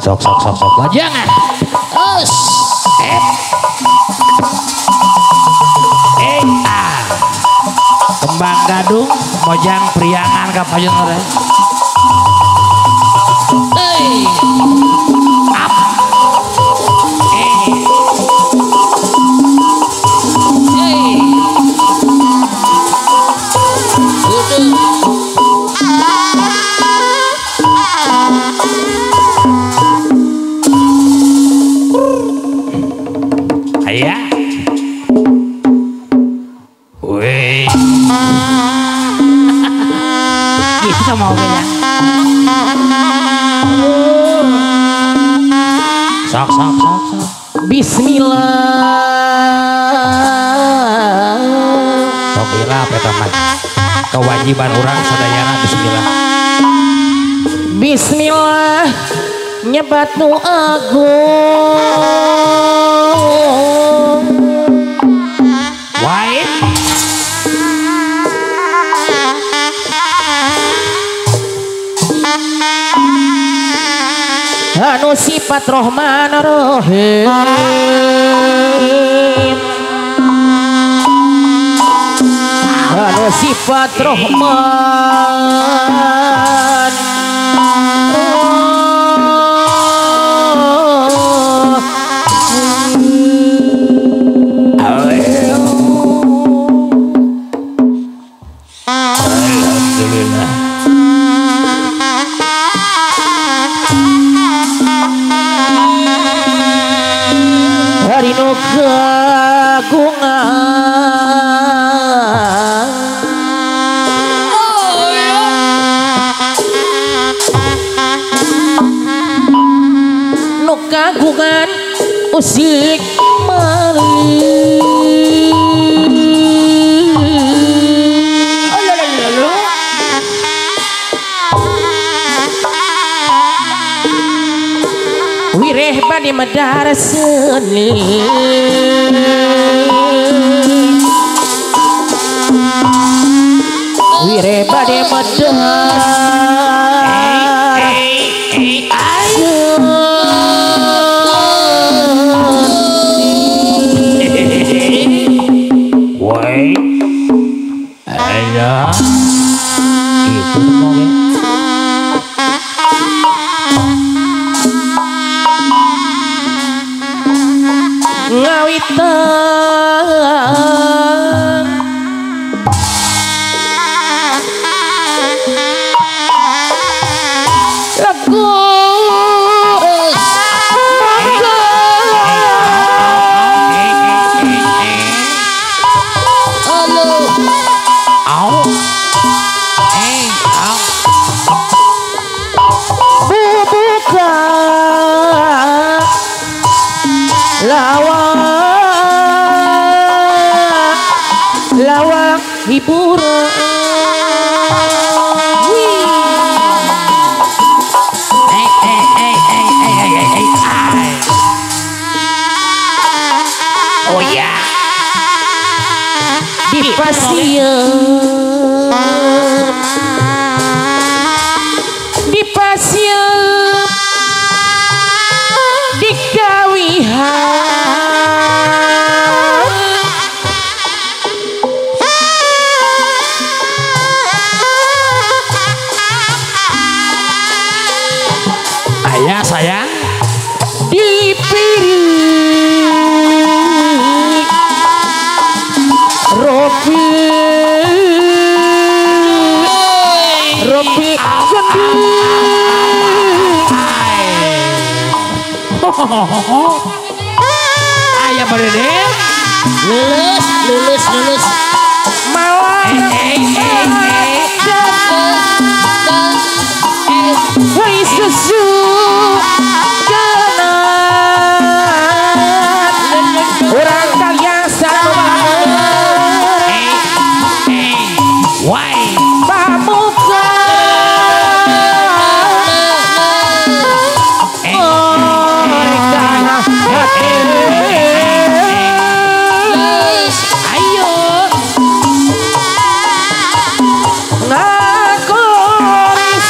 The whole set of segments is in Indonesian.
Sok lajangan. Us. Kembang gadung mojang priangan ka payun ore. Up. Ayah. Weh. Gitu mau ya. Sok. Bismillah. Sok kira teman. Kewajiban orang sadayana bismillah. Bismillah nyebat nu agung. Wait. Anu sifat Rahman Rahim. Anu sifat Rahman Alhamdulillah. Hari nu kagungan nu kagungan usik malih. Wireh bade medar seni. Wireh bade medar woi ayah itu mau ngawitan lagu buka lawak hiburan. Oh ya, di pasien, di kawihan. Ayah sayang dipiring Robi ayah berdeh lulus malam hai susu orang kalian sabar why pamuka ayo ngakoris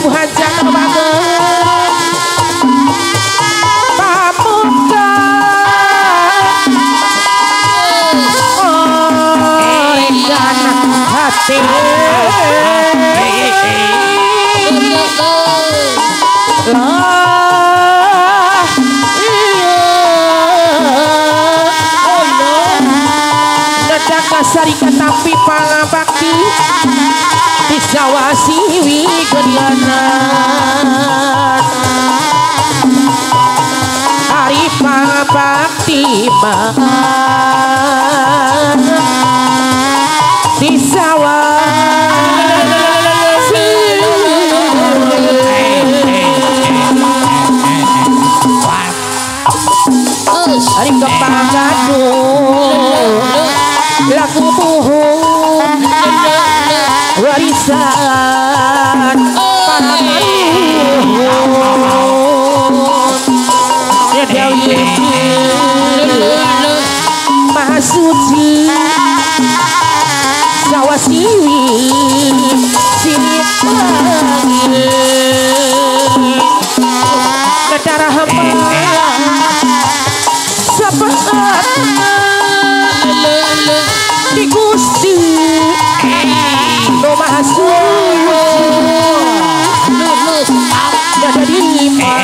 ibu hajat banget pamuka oh rencana hati Sarika tapi pangabakti disawasi wigodianan hari pangabakti man disawasi hari kepangaduh laku bohong warisan ya Dewi Maha Suci Sawasiwi sini panggil negara hamba sabat di Gusti Maha Suci ada di lima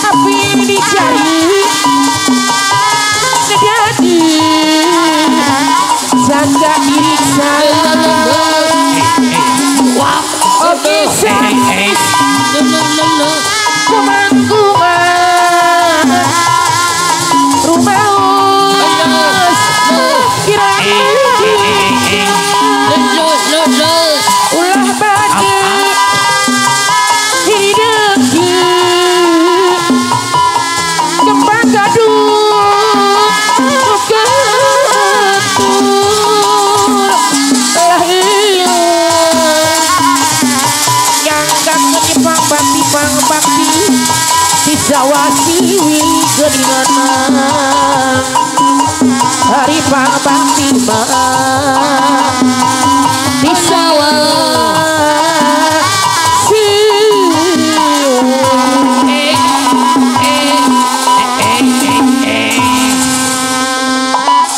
tapi dicari jadi jaga diri saya oke saya kemanggungan rumah ulah bagi hidup kembang gaduh ketur yang gak menyepang bakti disawasi wigodianan hari pangbakti disawasi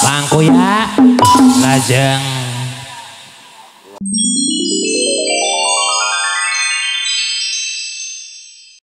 Bangku ya lajeng